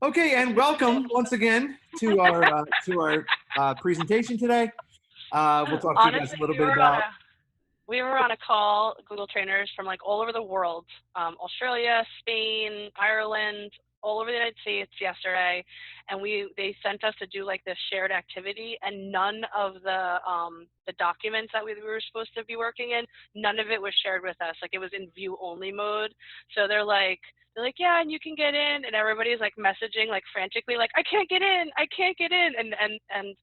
Okay, and welcome once again to our presentation today. We'll talk to you guys Honestly, a little bit about. we were on a call, Google trainers from like all over the world, Australia, Spain, Ireland, all over the United States yesterday, and they sent us to do like this shared activity, and none of the documents that we were supposed to be working in, none of it was shared with us. Like it was in view only mode. So they're like, yeah, and you can get in, and everybody's like messaging like frantically, like I can't get in, I can't get in, and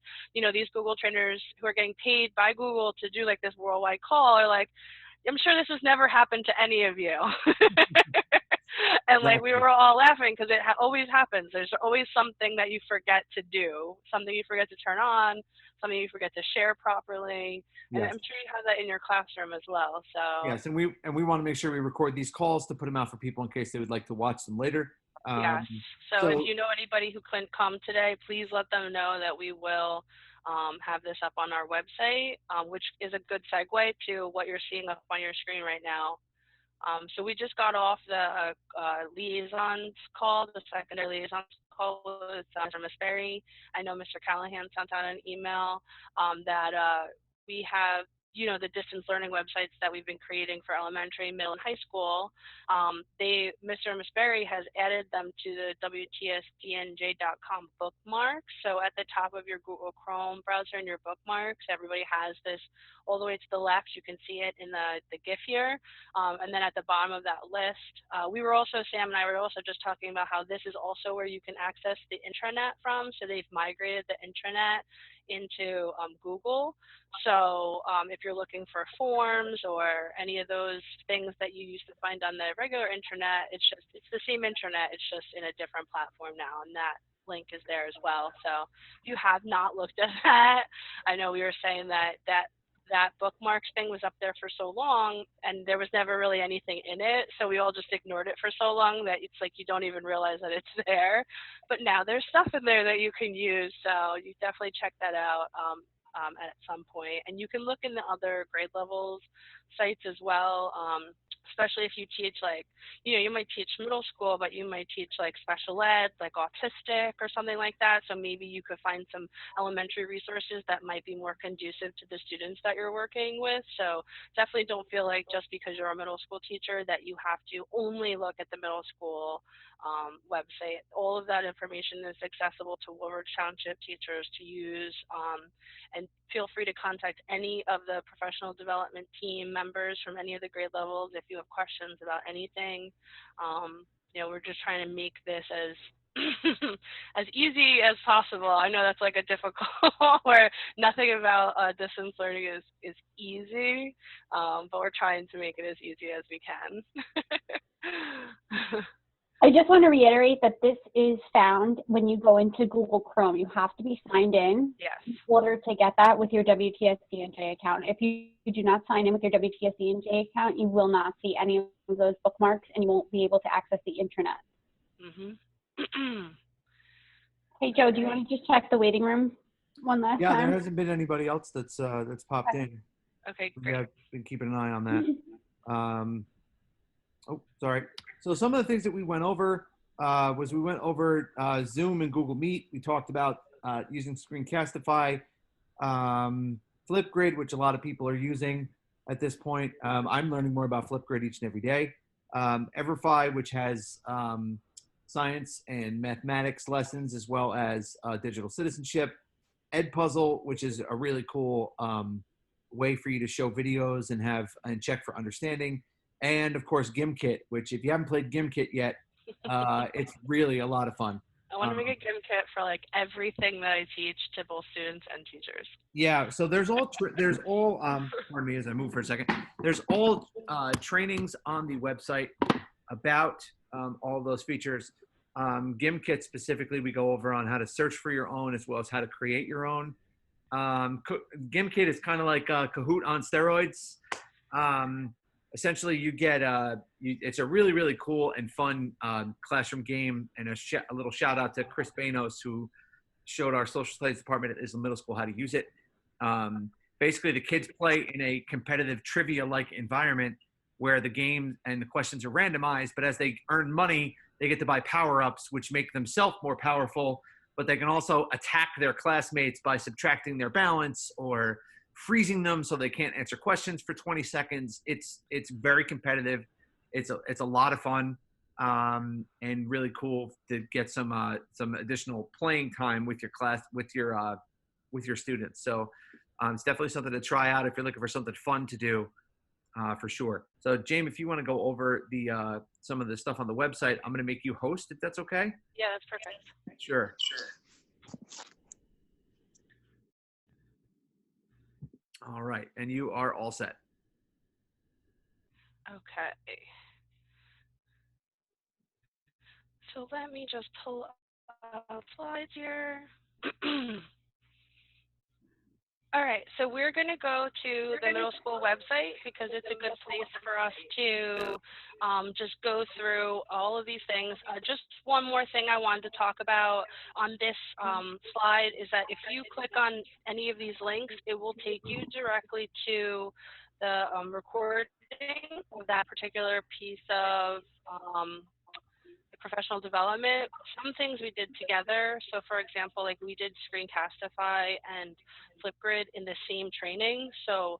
these Google trainers who are getting paid by Google to do like this worldwide call are like, I'm sure this has never happened to any of you. And like we Exactly. were all laughing because it always happens. There's always something that you forget to do, something you forget to turn on, something you forget to share properly. And I'm Yes, sure you have that in your classroom as well. So yes, and we want to make sure we record these calls to put them out for people in case they would like to watch them later. yes. Um, So if so you know anybody who couldn't come today, please let them know that we will have this up on our website, which is a good segue to what you're seeing up on your screen right now. So we just got off the liaisons call, the secondary liaisons call with Mr. Miss Berry. I know Mr. Callahan sent out an email that we have, the distance learning websites that we've been creating for elementary, middle, and high school. Mr. Miss Berry has added them to the WTSDNJ.com bookmarks. So at the top of your Google Chrome browser and your bookmarks, everybody has this all the way to the left. You can see it in the GIF here. And then at the bottom of that list, Sam and I were also just talking about how this is also where you can access the intranet from. So they've migrated the intranet into Google. So if you're looking for forms or any of those things that you used to find on the regular intranet, it's the same intranet, it's just in a different platform now, and that link is there as well. So if you have not looked at that, I know we were saying that bookmarks thing was up there for so long and there was never really anything in it, so we all just ignored it for so long that it's like you don't even realize that it's there. But now there's stuff in there that you can use, so you definitely check that out at some point. And you can look in the other grade levels sites as well, especially if you teach like, you might teach middle school, but you might teach like special ed, like autistic or something like that. So maybe you could find some elementary resources that might be more conducive to the students that you're working with. So definitely don't feel like just because you're a middle school teacher that you have to only look at the middle school website. All of that information is accessible to Woolwich Township teachers to use, and feel free to contact any of the professional development team members from any of the grade levels if you have questions about anything. We're just trying to make this as as easy as possible. I know that's like a difficult where nothing about distance learning is easy, but we're trying to make it as easy as we can. I just want to reiterate that this is found when you go into Google Chrome. You have to be signed in Yes. in order to get that with your WTSDNJ account. If you do not sign in with your WTSDNJ account, you will not see any of those bookmarks and you won't be able to access the intranet. Mm-hmm. Hey, Joe, do you want to just check the waiting room one last time? yeah, there hasn't been anybody else that's popped in. Okay, great. I've been keeping an eye on that. Oh, sorry. So some of the things that we went over was we went over Zoom and Google Meet. We talked about using Screencastify, Flipgrid, which a lot of people are using at this point. I'm learning more about Flipgrid each and every day. Everify, which has science and mathematics lessons, as well as digital citizenship. Edpuzzle, which is a really cool way for you to show videos and check for understanding. And of course, Gimkit, which if you haven't played Gimkit yet, it's really a lot of fun. I want to make a Gimkit for like everything that I teach to both students and teachers. Yeah, so there's all pardon me as I move for a second. There's all trainings on the website about all of those features. Gimkit specifically, we go over on how to search for your own as well as how to create your own. Gimkit is kind of like Kahoot on steroids. Essentially, you get it's a really, really cool and fun classroom game, and a little shout out to Chris Banos, who showed our social studies department at Islam Middle School how to use it. Basically, the kids play in a competitive trivia-like environment where the game and the questions are randomized, but as they earn money, They get to buy power-ups, which make themselves more powerful, but they can also attack their classmates by subtracting their balance or freezing them so they can't answer questions for 20 seconds. It's very competitive. It's a lot of fun, and really cool to get some additional playing time with your class, with your students. So it's definitely something to try out if you're looking for something fun to do, for sure. So James, if you want to go over the some of the stuff on the website, I'm going to make you host if that's okay. Yeah, that's perfect. Sure. All right, and you are all set. Okay. So let me just pull up slides here. All right, so we're going to go to the middle school website because it's a good place for us to just go through all of these things. Just one more thing I wanted to talk about on this slide is that if you click on any of these links, it will take you directly to the recording of that particular piece of professional development. Some things we did together. So for example, like we did Screencastify and Flipgrid in the same training. So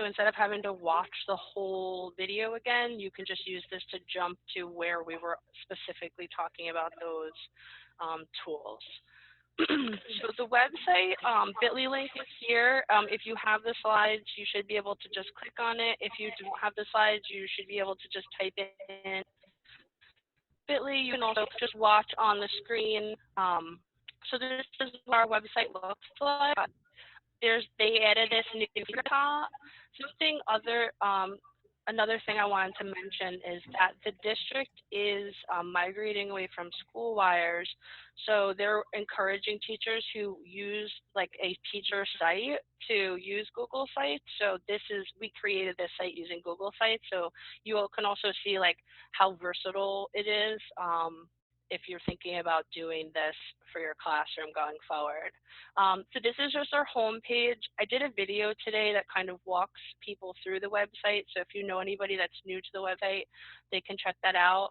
instead of having to watch the whole video again, you can just use this to jump to where we were specifically talking about those tools. So the website, bit.ly link is here. If you have the slides, you should be able to just click on it. If you don't have the slides, you should be able to just type it in bit.ly. You can also just watch on the screen. So this is what our website looks like. They added this new feature top. Another thing I wanted to mention is that the district is migrating away from school wires. So they're encouraging teachers who use like a teacher site to use Google Sites. So we created this site using Google Sites. So you all can also see like how versatile it is if you're thinking about doing this for your classroom going forward. So this is just our home page. I did a video today that kind of walks people through the website. So if you know anybody that's new to the website, they can check that out.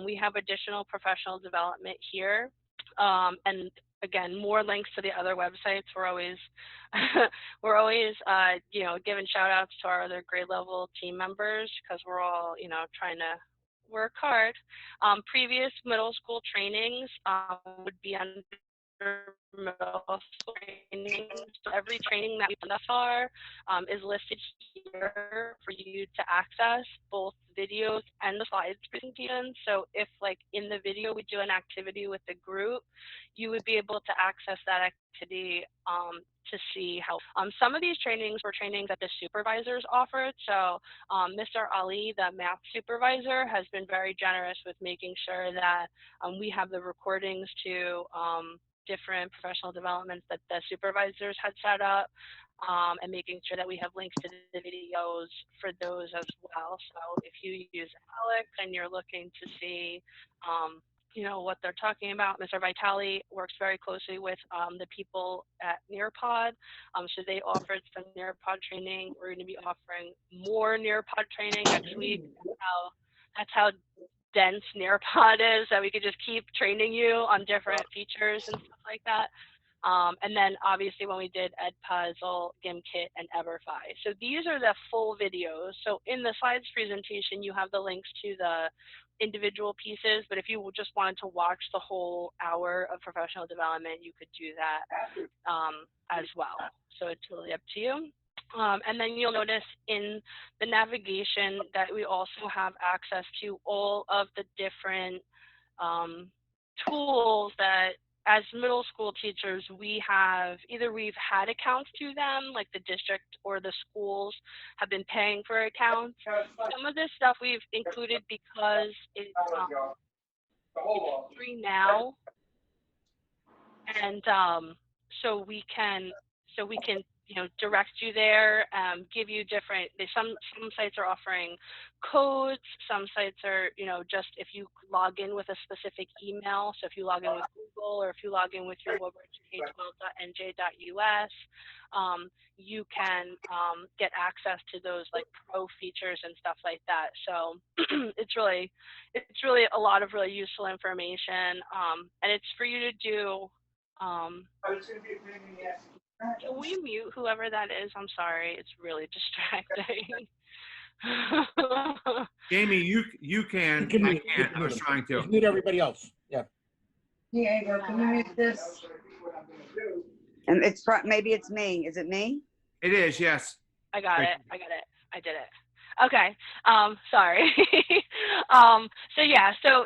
We have additional professional development here. And again, more links to the other websites. We're always, giving shout outs to our other grade level team members because we're all, trying to work hard. Previous middle school trainings would be under middle school trainings. So every training that we've done thus far is listed here for you to access, both videos and the slides presentation. So if like in the video we do an activity with the group, you would be able to access that activity to see how some of these trainings were trainings that the supervisors offered. So Mr. Ali, the math supervisor, has been very generous with making sure that we have the recordings to different professional developments that the supervisors had set up, and making sure that we have links to the videos for those as well. So if you use Alex and you're looking to see what they're talking about, Mr. Vitale works very closely with the people at Nearpod. So they offered some Nearpod training. We're going to be offering more Nearpod training next week. That's how dense Nearpod is, that we could just keep training you on different features and stuff like that. And then obviously when we did Edpuzzle, GimKit, and Everfi. So these are the full videos. So in the slides presentation, you have the links to the individual pieces, but if you just wanted to watch the whole hour of professional development, you could do that as well. So it's totally up to you. And then you'll notice in the navigation that we also have access to all of the different tools that as middle school teachers, we've had accounts to them, like the district or the schools have been paying for accounts. Some of this stuff we've included because it's free now. And so we can direct you there, give you different, some sites are offering codes, some sites are, just if you log in with a specific email. So if you log in with or if you log in with your Woodbridge K12.nj.us, you can get access to those like pro features and stuff like that. So it's really a lot of really useful information, and it's for you to do. Can we mute whoever that is? I'm sorry, it's really distracting. Jamie, you can. You can I mute- you can't. can I was mute trying Just to. mute everybody else. Yeah. Diego, can you mute this? And maybe it's me. Is it me? It is, yes. I got Great. it. I did it. Okay. Sorry. So yeah, so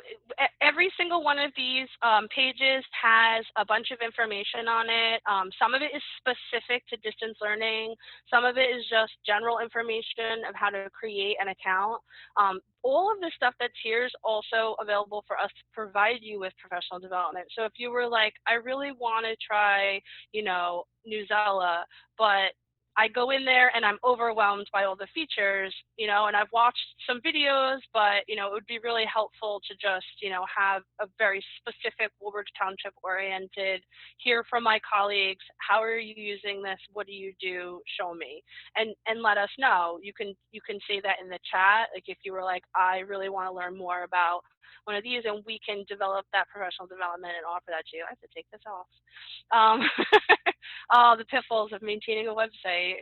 every single one of these pages has a bunch of information on it. Some of it is specific to distance learning. Some of it is just general information of how to create an account. All of the stuff that's here is also available for us to provide you with professional development. So if you were like, I really want to try, Newsela, but I go in there and I'm overwhelmed by all the features, and I've watched some videos, but, it would be really helpful to just, have a very specific Woodbridge Township oriented, hear from my colleagues, how are you using this? What do you do? Show me, and let us know. You can say that in the chat. Like if you were like, I really want to learn more about one of these, and we can develop that professional development and offer that to you. I have to take this off. The pitfalls of maintaining a website.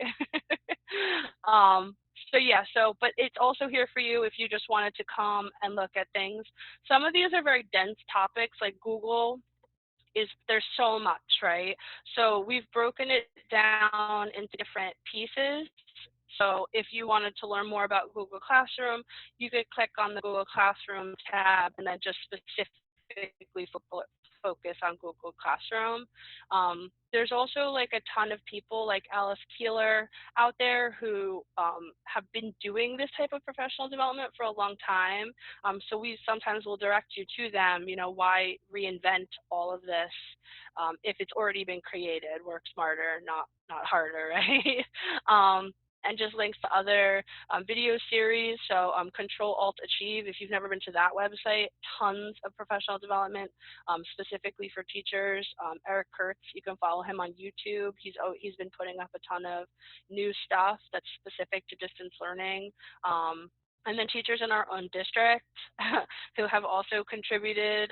But it's also here for you if you just wanted to come and look at things. Some of these are very dense topics, like Google there's so much, right? So we've broken it down into different pieces. So if you wanted to learn more about Google Classroom, you could click on the Google Classroom tab and then just specifically focus on Google Classroom. There's also like a ton of people like Alice Keeler out there who have been doing this type of professional development for a long time. So we sometimes will direct you to them, why reinvent all of this if it's already been created. Work smarter, not harder, right? And just links to other video series. So Control-Alt-Achieve, if you've never been to that website, tons of professional development specifically for teachers. Eric Kurtz, you can follow him on YouTube. He's been putting up a ton of new stuff that's specific to distance learning. And then teachers in our own district who have also contributed.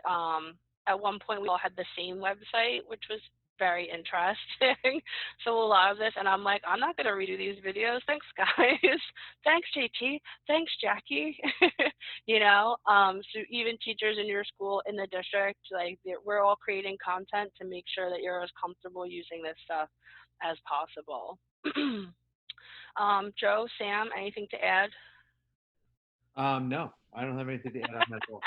At one point, we all had the same website, which was very interesting. So a lot of this, and I'm like, I'm not going to redo these videos. Thanks, guys. Thanks, JT. Thanks, Jackie. So even teachers in your school, in the district, like we're all creating content to make sure that you're as comfortable using this stuff as possible. Joe, Sam, anything to add? No, I don't have anything to add on that at all.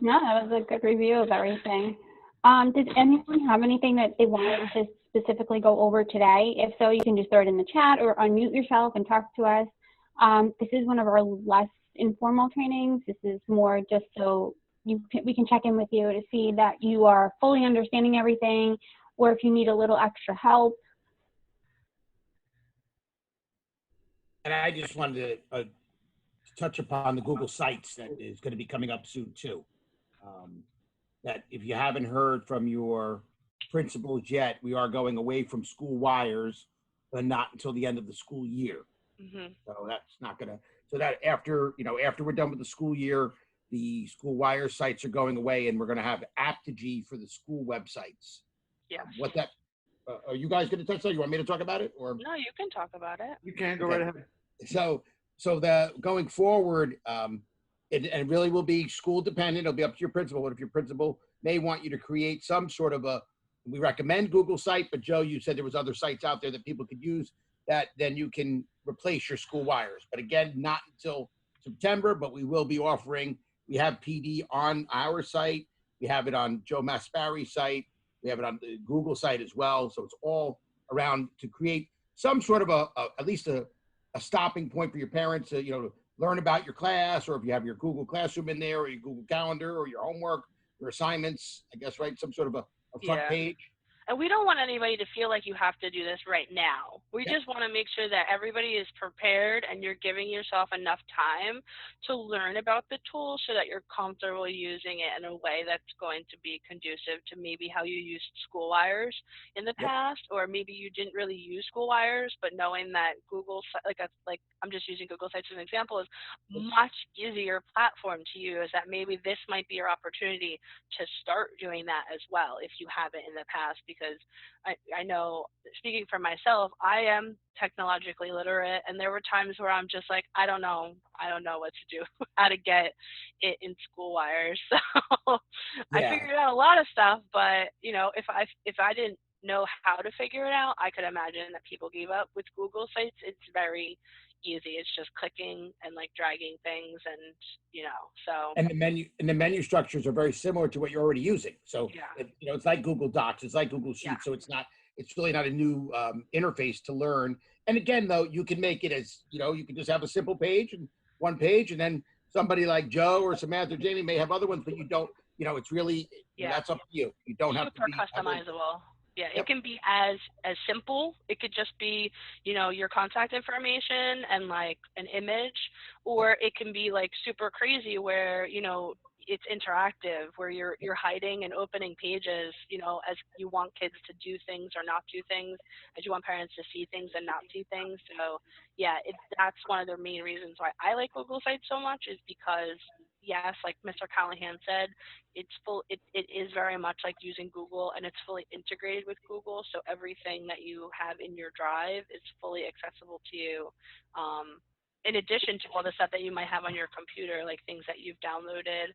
No, that was a good review of everything. Does anyone have anything that they wanted to specifically go over today? If so, you can just throw it in the chat or unmute yourself and talk to us. This is one of our less informal trainings. This is more just so we can check in with you to see that you are fully understanding everything, or if you need a little extra help. And I just wanted to touch upon the Google Sites that is going to be coming up soon too. That if you haven't heard from your principals yet, we are going away from school wires, but not until the end of the school year. Mm-hmm. So that's not gonna. So that after we're done with the school year, the school wire sites are going away, and we're going to have Aptigee for the school websites. Yes. What that? Are you guys going to touch that? You want me to talk about it, or? No, you can talk about it. You can go right ahead. So the going forward, it really will be school dependent. It'll be up to your principal. But if your principal may want you to create some sort of we recommend Google site, but Joe, you said there was other sites out there that people could use that then you can replace your school wires. But again, not until September, but we will be offering, we have PD on our site. We have it on Joe Maspari's site. We have it on the Google site as well. So it's all around to create some sort of at least a stopping point for your parents to, learn about your class, or if you have your Google Classroom in there, or your Google Calendar, or your homework, your assignments, I guess, right? Some sort of a front page. And we don't want anybody to feel like you have to do this right now. We Yeah. just want to make sure that everybody is prepared and you're giving yourself enough time to learn about the tool so that you're comfortable using it in a way that's going to be conducive to maybe how you used school wires in the Yep. past, or maybe you didn't really use school wires, but knowing that Google, like I'm just using Google Sites as an example, is much easier platform to use, that maybe this might be your opportunity to start doing that as well if you haven't in the past. Because I know, speaking for myself, I am technologically literate, and there were times where I'm just like, I don't know what to do, how to get it in school wires. So I Yeah. figured out a lot of stuff, but you know, if I didn't know how to figure it out, I could imagine that people gave up. With Google Sites, it's very easy. It's just clicking and like dragging things, and you know, so And the menu structures are very similar to what you're already using. So, yeah, it's like Google Docs, it's like Google yeah. Sheets. So it's really not a new interface to learn. And again, though, you can make it as, you can just have a simple page and one page, and then somebody like Joe or Samantha or Jamie may have other ones, but you don't, it's really, Yeah. that's up to you. You don't have to Super be. customizable. Yeah, Yep. it can be as simple. It could just be, you know, your contact information and like an image, or it can be like super crazy where, you know, it's interactive, where you're hiding and opening pages, you know, as you want kids to do things or not do things, as you want parents to see things and not see things. So yeah, that's one of the main reasons why I like Google Sites so much, is because yes, like Mr. Callahan said, it is very much like using Google, and it's fully integrated with Google. So everything that you have in your drive is fully accessible to you. In addition to all the stuff that you might have on your computer, like things that you've downloaded,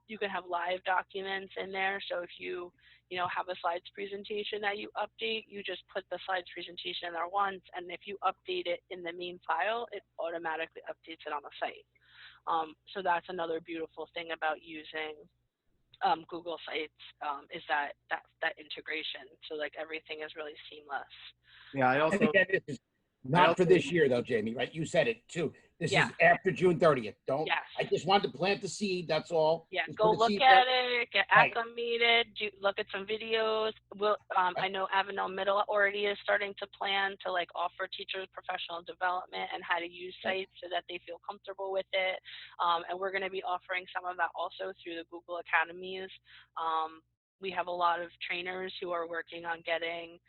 you can have live documents in there. So if you have a slides presentation that you update, you just put the slides presentation in there once, and if you update it in the main file, it automatically updates it on the site. So that's another beautiful thing about using Google Sites, is that integration. So like everything is really seamless. Yeah, I And also again, this is not for this year, though, Jamie, right? You said it too. This Yeah. is after June 30th. Yes. I just wanted to plant the seed. That's all. Yeah, Just go put a look seed at there. it, get Right. acclimated, look at some videos. I know Avenel Middle already is starting to plan to like offer teachers professional development and how to use sites so that they feel comfortable with it. And we're going to be offering some of that also through the Google Academies. We have a lot of trainers who are working on getting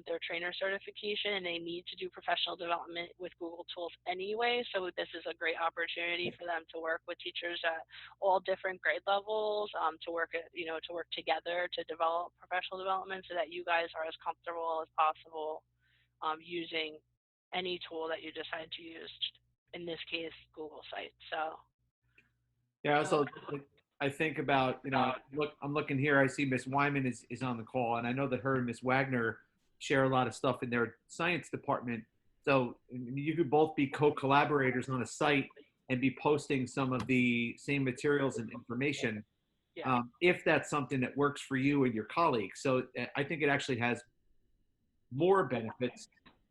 their trainer certification, and they need to do professional development with Google tools anyway. So this is a great opportunity for them to work with teachers at all different grade levels, to work together to develop professional development, so that you guys are as comfortable as possible using any tool that you decide to use. In this case, Google Sites. So Yeah, also, I think about, I'm looking here, I see Miss Wyman is on the call, and I know that her and Miss Wagner share a lot of stuff in their science department. So you could both be co-collaborators on a site and be posting some of the same materials and information, yeah. if that's something that works for you and your colleagues. So I think it actually has more benefits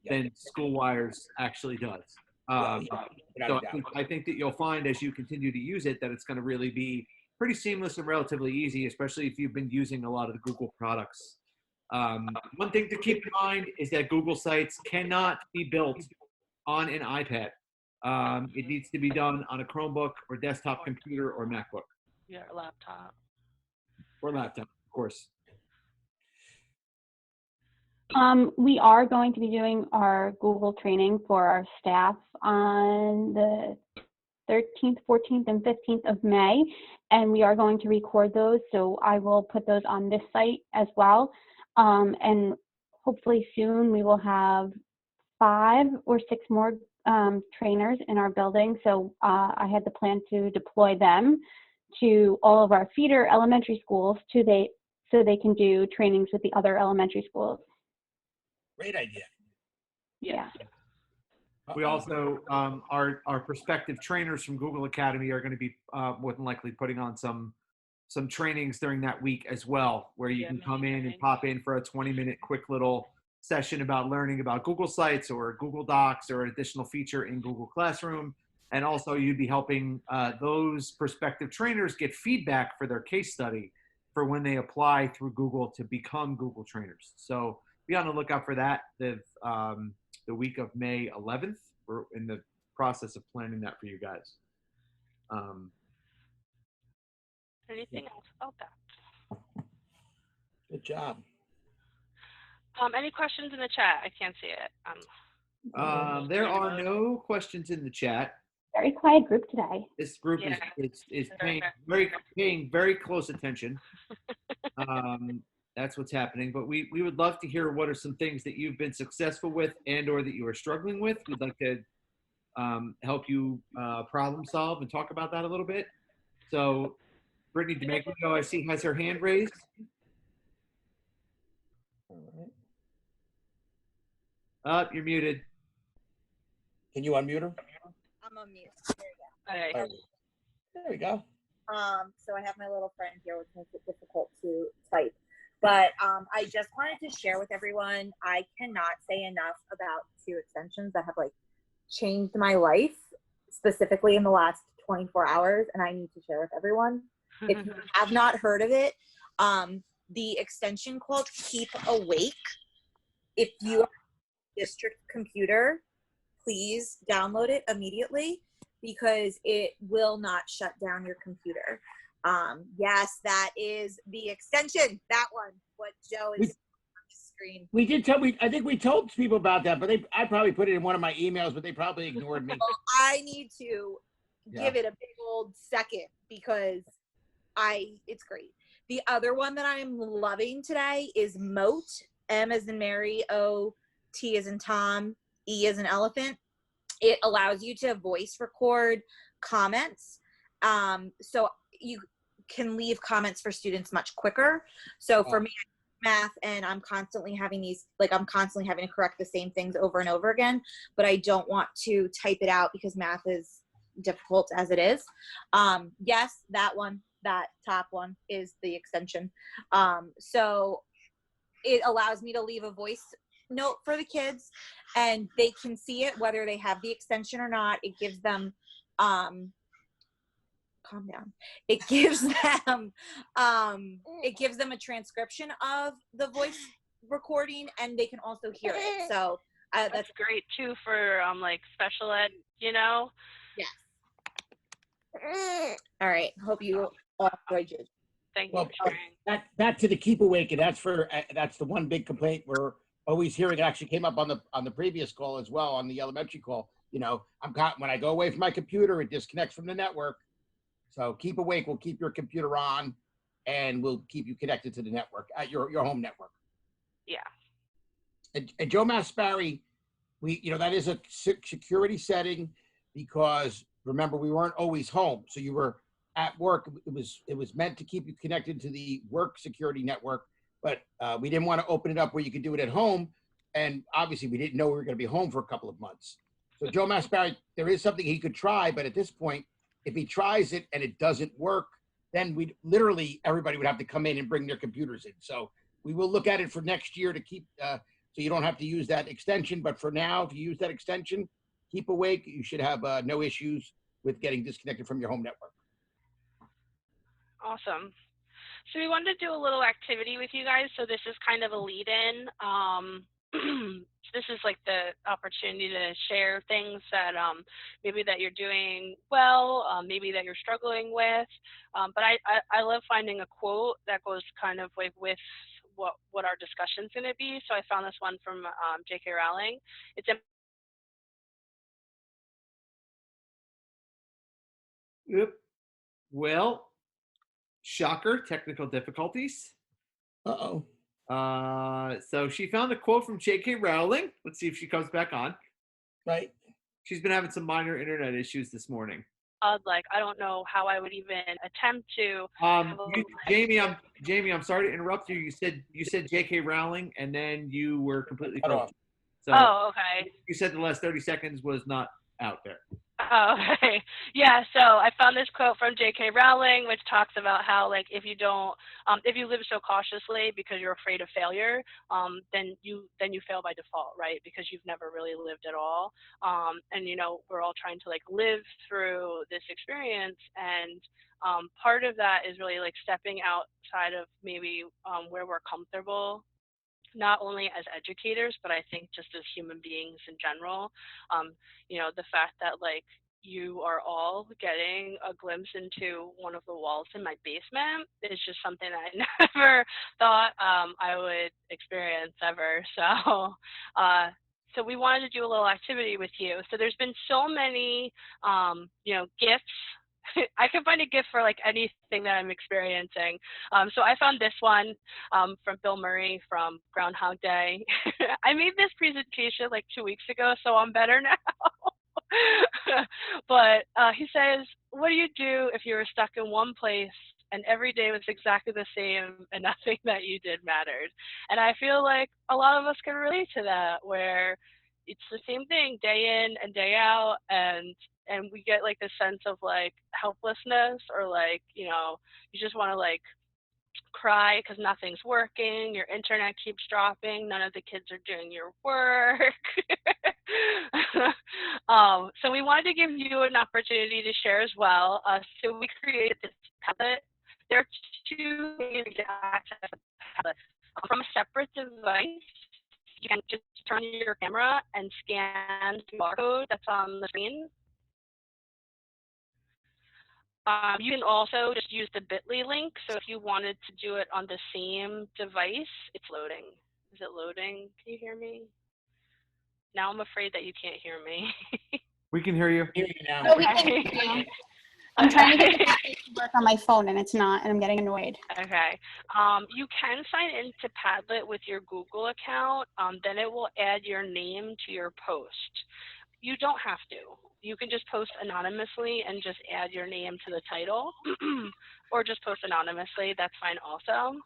than School Wires actually does. Without So a doubt. I think that you'll find as you continue to use it that it's going to really be pretty seamless and relatively easy, especially if you've been using a lot of the Google products. One thing to keep in mind is that Google Sites cannot be built on an iPad. It needs to be done on a Chromebook or desktop computer or MacBook. Your laptop. Or laptop, of course. We are going to be doing our Google training for our staff on the 13th, 14th, and 15th of May, and we are going to record those, so I will put those on this site as well. And hopefully soon we will have 5 or 6 more trainers in our building, so I had the plan to deploy them to all of our feeder elementary schools so they can do trainings with the other elementary schools. Great idea. Yeah. We also, our prospective trainers from Google Academy are going to be more than likely putting on some trainings during that week as well, where you can come in and pop in for a 20-minute quick little session about learning about Google Sites or Google Docs or an additional feature in Google Classroom. And also you'd be helping those prospective trainers get feedback for their case study. for when they apply through Google to become Google trainers. So be on the lookout for that. The week of May 11th. We're in the process of planning that for you guys. Anything else about that? Good job. Any questions in the chat? I can't see it. There are no questions in the chat. Very quiet group today. This group Yeah. is paying very close attention. That's what's happening. But we would love to hear what are some things that you've been successful with and or that you are struggling with. We'd like to help you problem solve and talk about that a little bit. So Brittany D'Amaglio, I see, has her hand raised. You're muted. Can you unmute her? I'm on mute. Okay. There you go. So I have my little friend here, which makes it difficult to type. But I just wanted to share with everyone, I cannot say enough about 2 extensions that have like changed my life, specifically in the last 24 hours, and I need to share with everyone. If you have not heard of it, the extension called Keep Awake. If you have a district computer, please download it immediately because it will not shut down your computer. Yes, that is the extension. That one, what Joe is on the screen. We did tell, I think we told people about that, but I probably put it in one of my emails, but they probably ignored me. Well, I need to give it a big old second because it's great. The other one that I'm loving today is Moat, M as in Mary, O, T as in Tom, E as in elephant. It allows you to voice record comments. So you can leave comments for students much quicker. So for me, math, and I'm constantly having to correct the same things over and over again, but I don't want to type it out because math is difficult as it is. Yes, that top one is the extension. So it allows me to leave a voice note for the kids and they can see it whether they have the extension or not. It gives them calm down. It gives them a transcription of the voice recording and they can also hear it. So that's great too for like special ed, you know? Yes. All right. Hope you all enjoyed it. Thank you for sharing. Back to the Keep Awake, and that's the one big complaint we're always hearing. It actually came up on the previous call as well, on the elementary call. You know, when I go away from my computer, it disconnects from the network. So Keep Awake will keep your computer on, and will keep you connected to the network at your home network. Yeah. And Joe Masparri, that is a security setting because remember we weren't always home, so you were at work. It was meant to keep you connected to the work security network, but we didn't want to open it up where you could do it at home, and obviously we didn't know we were going to be home for a couple of months. So Joe Masparri, there is something he could try, but at this point, if he tries it and it doesn't work, then everybody would have to come in and bring their computers in. So we will look at it for next year to keep, so you don't have to use that extension. But for now, if you use that extension, Keep Awake, you should have no issues with getting disconnected from your home network. Awesome. So we wanted to do a little activity with you guys. So this is kind of a lead-in. This is like the opportunity to share things that maybe that you're doing well, maybe that you're struggling with. But I love finding a quote that goes kind of like with what our discussion's going to be. So I found this one from J.K. Rowling. It's Well, shocker, technical difficulties. Uh-oh. So she found a quote from J.K. Rowling. Let's see if she comes back on. Right. She's been having some minor internet issues this morning. Like, I don't know how I would even attempt to. Jamie, I'm sorry to interrupt you. You said J.K. Rowling, and then you were completely cut off. So oh, okay. You said the last 30 seconds was not out there. Oh, okay. Yeah, so I found this quote from J.K. Rowling, which talks about how, like, if you don't, if you live so cautiously because you're afraid of failure, then you fail by default, right? Because you've never really lived at all. And you know, we're all trying to like live through this experience, and part of that is really like stepping outside of maybe where we're comfortable, not only as educators, but I think just as human beings in general. You know, the fact that like you are all getting a glimpse into one of the walls in my basement is just something I never thought I would experience ever. So we wanted to do a little activity with you. So there's been so many, you know, gifts. I can find a gift for like anything that I'm experiencing. So I found this one from Bill Murray from Groundhog Day. I made this presentation like 2 weeks ago, so I'm better now. But he says, what do you do if you were stuck in one place and every day was exactly the same and nothing that you did mattered? And I feel like a lot of us can relate to that, where it's the same thing day in and day out, and we get like this sense of like helplessness, or like, you know, you just want to like cry because nothing's working, your internet keeps dropping, none of the kids are doing your work. So we wanted to give you an opportunity to share as well. So we created this tablet. There are two ways to access the tablet. From a separate device, you can just turn your camera and scan the barcode that's on the screen. You can also just use the bit.ly link. So if you wanted to do it on the same device, it's loading. Is it loading? Can you hear me? Now I'm afraid that you can't hear me. We can hear you. Hear you now. Oh, we can hear you. I'm trying to get the app to work on my phone and it's not, and I'm getting annoyed. Okay. You can sign into Padlet with your Google account. Then it will add your name to your post. You don't have to. You can just post anonymously and just add your name to the title, or just post anonymously. That's fine also.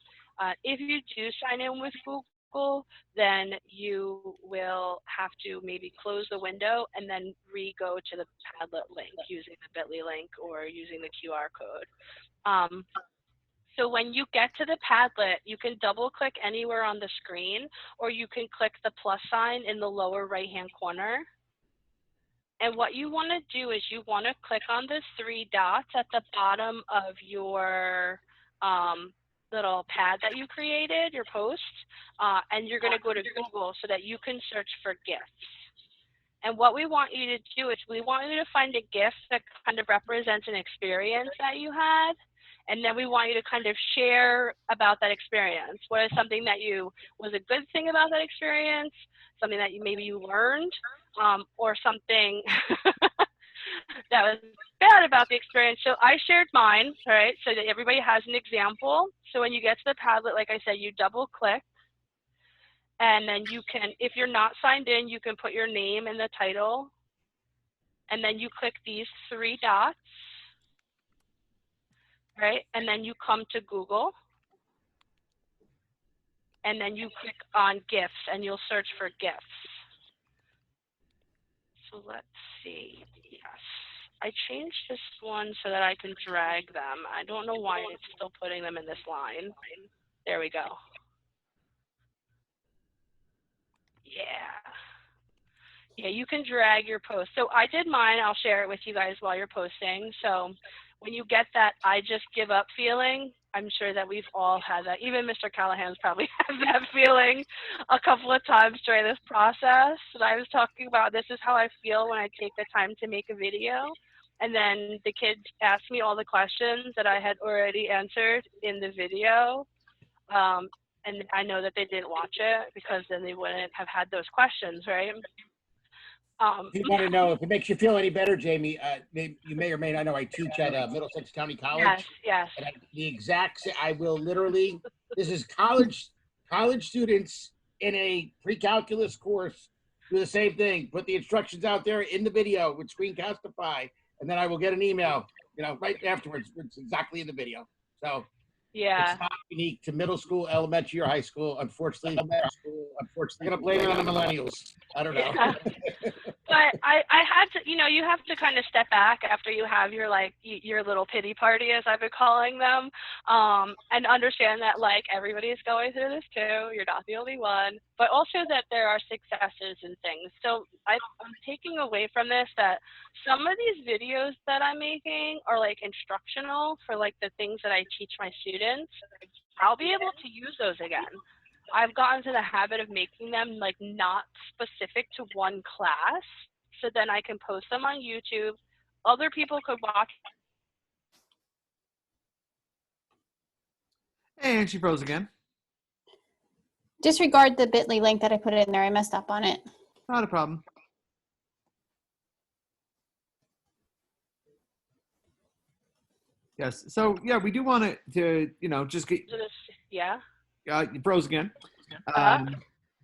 If you do sign in with Google, then you will have to maybe close the window and then re-go to the Padlet link using the bit.ly link or using the QR code. So when you get to the Padlet, you can double click anywhere on the screen, or you can click the plus sign in the lower right-hand corner. And what you want to do is you want to click on the three dots at the bottom of your little pad that you created, your post, and you're going to go to Google so that you can search for gifts. And what we want you to do is we want you to find a gift that kind of represents an experience that you had. And then we want you to kind of share about that experience. What is something that was a good thing about that experience, something that maybe you learned, or something that was bad about the experience. So I shared mine, right, so that everybody has an example. So when you get to the Padlet, like I said, you double click. And then you can, if you're not signed in, you can put your name in the title. And then you click these three dots. Right, and then you come to Google, and then you click on gifts, and you'll search for gifts. So let's see, yes. I changed this one so that I can drag them. I don't know why it's still putting them in this line. There we go. Yeah, you can drag your post. So I did mine. I'll share it with you guys while you're posting. So when you get that I just give up feeling, I'm sure that we've all had that. Even Mr. Callahan's probably had that feeling a couple of times during this process. And I was talking about, this is how I feel when I take the time to make a video. And then the kids ask me all the questions that I had already answered in the video. And I know that they didn't watch it because then they wouldn't have had those questions, right? If you want to know, if it makes you feel any better, Jamie, you may or may not know I teach at Middlesex County College. Yes. And the exact, I will literally, this is college students in a pre-calculus course do the same thing. Put the instructions out there in the video with Screencastify, and then I will get an email, right afterwards. It's exactly in the video. So yeah, it's not unique to middle school, elementary, or high school. Unfortunately, I'm going to blame it on the millennials. I don't know. Yeah. But I had to, you have to kind of step back after you have your your little pity party, as I've been calling them, and understand that like everybody's going through this too. You're not the only one, but also that there are successes and things. So I'm taking away from this that some of these videos that I'm making are like instructional for like the things that I teach my students. I'll be able to use those again. I've gotten to the habit of making them like not specific to one class, so then I can post them on YouTube. Other people could watch. And she froze again. Disregard the bit.ly link that I put in there. I messed up on it. Not a problem. Yes. So yeah, we do want to just get. Yeah. You froze again.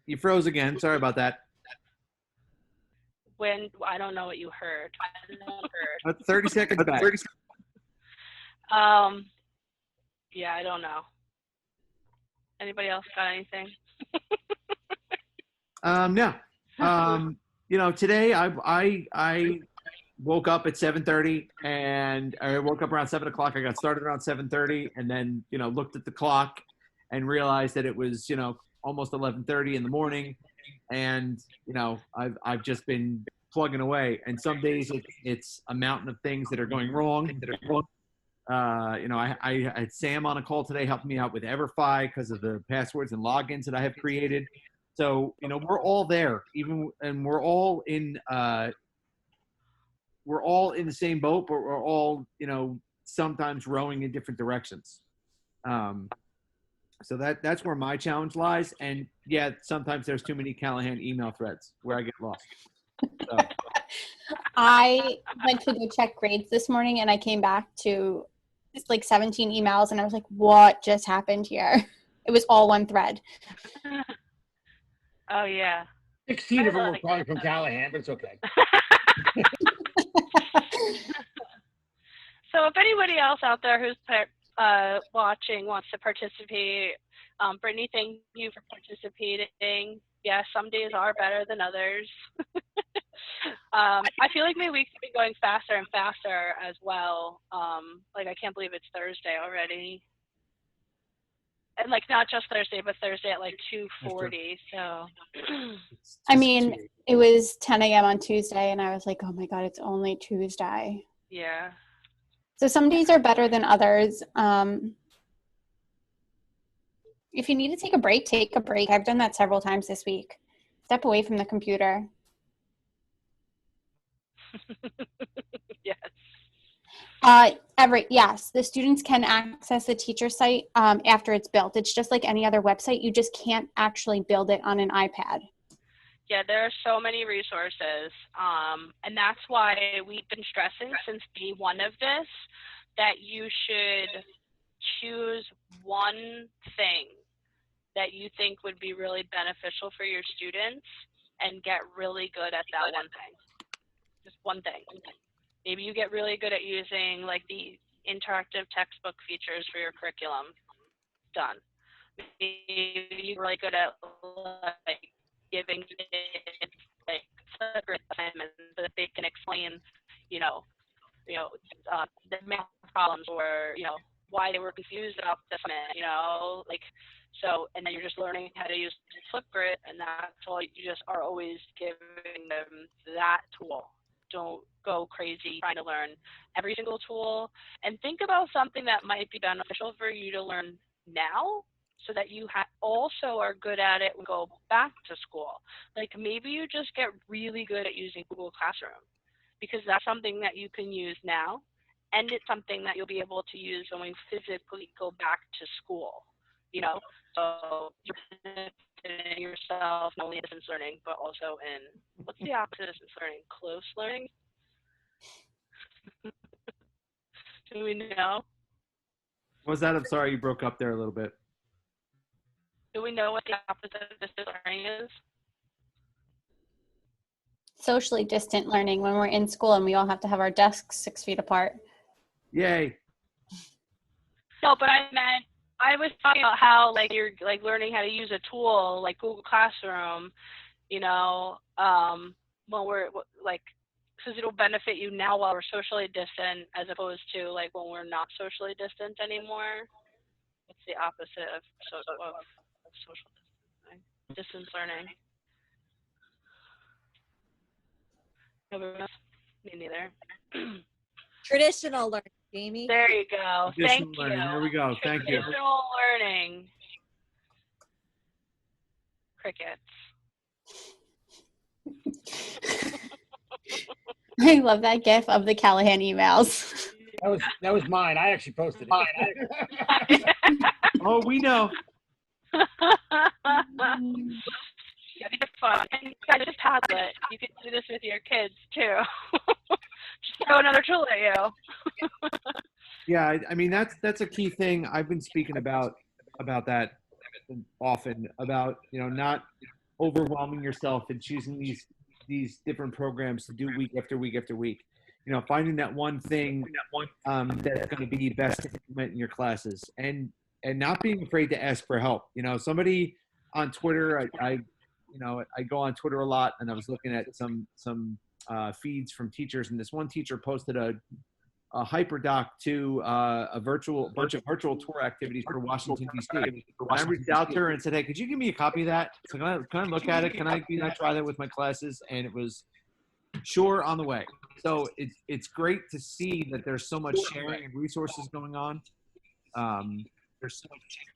You froze again. Sorry about that. When I don't know what you heard. 30 seconds back. Yeah, I don't know. Anybody else got anything? No. Today I woke up at 7:30 and I woke up around 7 o'clock. I got started around 7:30 and then, looked at the clock and realized that it was, almost 11:30 in the morning. And, I've just been plugging away. And some days it's a mountain of things that are going wrong. I had Sam on a call today helping me out with EverFi because of the passwords and logins that I have created. So, we're all there, and we're all in the same boat, but we're all, sometimes rowing in different directions. So that's where my challenge lies. And yeah, sometimes there's too many Callahan email threads where I get lost. So. I went to go check grades this morning and I came back to like 17 emails and I was like, what just happened here? It was all one thread. Oh yeah. 16 of them were calling from Callahan, but it's okay. So if anybody else out there who's watching wants to participate, Brittany, thank you for participating. Yeah, some days are better than others. I feel like my week's been going faster and faster as well. I can't believe it's Thursday already. And not just Thursday, but Thursday at 2:40. So. I mean, it was 10 a.m. on Tuesday, and I was like, oh my God, it's only Tuesday. Yeah. So some days are better than others. If you need to take a break, take a break. I've done that several times this week. Step away from the computer. Yes. Yes, the students can access the teacher site after it's built. It's just like any other website. You just can't actually build it on an iPad. Yeah, there are so many resources. And that's why we've been stressing since day one of this that you should choose one thing that you think would be really beneficial for your students and get really good at that one thing. Just one thing. Maybe you get really good at using the interactive textbook features for your curriculum. Done. Maybe you're really good at giving kids separate assignments so that they can explain, the math problems or why they were confused about this assignment, so, and then you're just learning how to use Flipgrid, and that's all. You just are always giving them that tool. Don't go crazy trying to learn every single tool, and think about something that might be beneficial for you to learn now so that you also are good at it when you go back to school. Maybe you just get really good at using Google Classroom because that's something that you can use now, and it's something that you'll be able to use when we physically go back to school, So you're benefiting yourself not only in distance learning, but also in, what's the opposite of distance learning? Close learning? Do we know? What was that? I'm sorry, you broke up there a little bit. Do we know what the opposite of distance learning is? Socially distant learning, when we're in school and we all have to have our desks 6 feet apart. Yay. No, but I was talking about how you're learning how to use a tool like Google Classroom, when we're like, because it'll benefit you now while we're socially distant as opposed to like when we're not socially distant anymore. It's the opposite of social distancing, distance learning. Nobody else? Me neither. Traditional learning, Jamie. There you go. Thank Additional you. learning. There we go. Thank you. Traditional learning. Crickets. I love that gif of the Callahan emails. That was mine. I actually posted it. Oh, we know. Yeah, it's fun. And you got a tablet. You can do this with your kids too. Just throw another tool at you. Yeah, I mean that's a key thing. I've been speaking about that often, about not overwhelming yourself and choosing these different programs to do week after week after week. Finding that one thing that's going to be best to implement in your classes, and not being afraid to ask for help. Somebody on Twitter, I go on Twitter a lot, and I was looking at some feeds from teachers, and this one teacher posted a hyperdoc to a bunch of virtual tour activities for Washington D.C. I reached out to her and said, "Hey, could you give me a copy of that? So can I look at it? Can I try that with my classes?" And it was sure on the way. So it's great to see that there's so much sharing and resources going on. And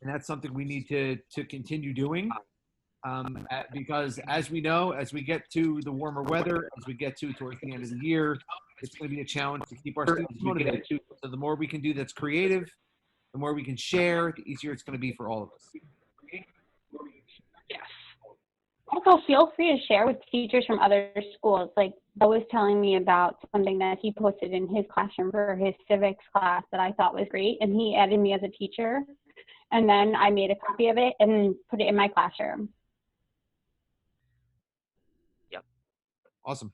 that's something we need to continue doing. Because as we know, as we get to the warmer weather, as we get towards the end of the year, it's going to be a challenge to keep our students motivated. So the more we can do that's creative, the more we can share, the easier it's going to be for all of us. Yes. Also, feel free to share with teachers from other schools. Like, Bo was telling me about something that he posted in his classroom for his civics class that I thought was great, and he added me as a teacher. And then I made a copy of it and put it in my classroom. Yep. Awesome.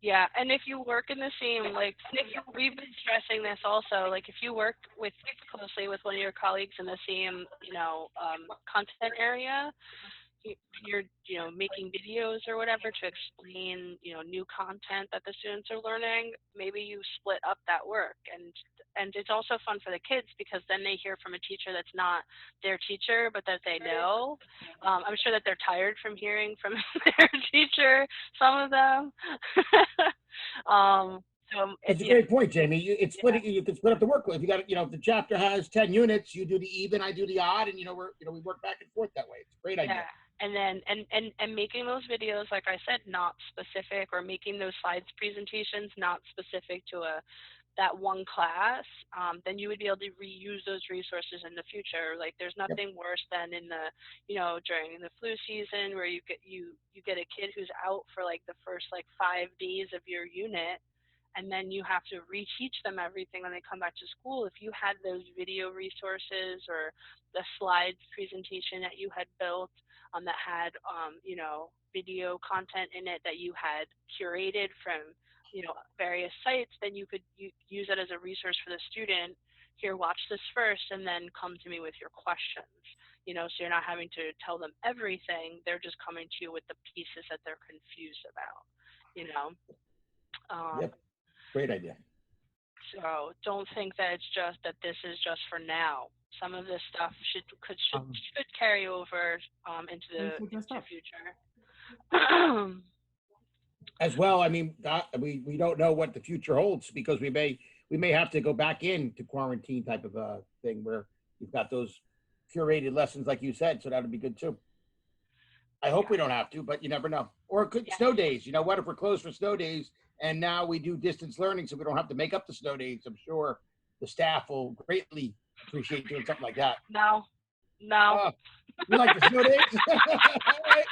Yeah, and if you work in the SEAM, we've been stressing this also, like if you work closely with one of your colleagues in the SEAM, content area, you're making videos or whatever to explain new content that the students are learning, maybe you split up that work, and it's also fun for the kids because then they hear from a teacher that's not their teacher but that they know. I'm sure that they're tired from hearing from their teacher, some of them. It's a great point, Jamie. You can split up the work. If you got, if the chapter has 10 units, you do the even, I do the odd, and we work back and forth that way. It's a great idea. Yeah. And then and making those videos, like I said, not specific, or making those slides presentations not specific to that one class, then you would be able to reuse those resources in the future. Like there's nothing worse than in the during the flu season where you get a kid who's out for like the first 5 days of your unit, and then you have to reteach them everything when they come back to school. If you had those video resources or the slides presentation that you had built that had video content in it that you had curated from various sites, then you could use it as a resource for the student. Here, watch this first and then come to me with your questions. So you're not having to tell them everything, they're just coming to you with the pieces that they're confused about. Yep. Great idea. So don't think that it's just that this is just for now. Some of this stuff should carry over into the future. As well, I mean, we don't know what the future holds, because we may have to go back into quarantine type of a thing where you've got those curated lessons like you said, so that would be good too. I hope we don't have to, but you never know. Or it could snow days. You know what? If we're closed for snow days and now we do distance learning so we don't have to make up the snow days, I'm sure the staff will greatly appreciate doing something like that. No. You like the snow days? Right.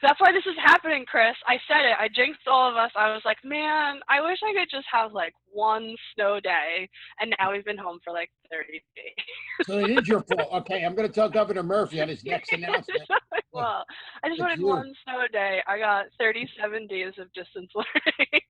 That's why this is happening, Chris. I said it. I jinxed all of us. I was like, man, I wish I could just have one snow day. And now we've been home for 30 days. So it is your fault. Okay, I'm going to tell Governor Murphy on his next announcement. Well, I just wanted one snow day. I got 37 days of distance learning.